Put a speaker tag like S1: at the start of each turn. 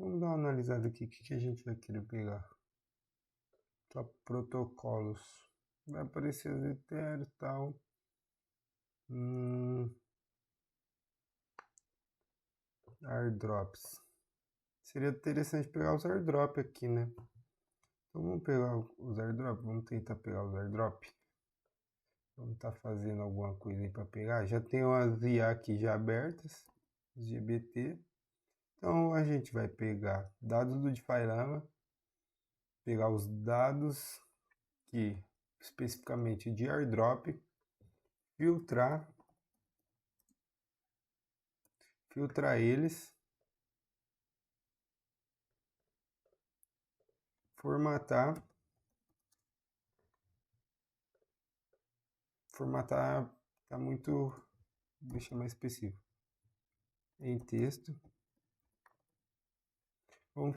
S1: Vamos dar uma analisada aqui, o que a gente vai querer pegar. Top protocolos. Vai aparecer as Ethereum e tal. Airdrops. Seria interessante pegar os airdrop aqui, né? Então vamos pegar os airdrop. Vamos tentar pegar os airdrop. Vamos estar fazendo alguma coisa aí para pegar. Já tem umas IA aqui já abertas. Os GBT. Então a gente vai pegar dados do DeFi pegar os dados que especificamente de airdrop, filtrar eles, formatar tá muito, deixa mais específico, em texto,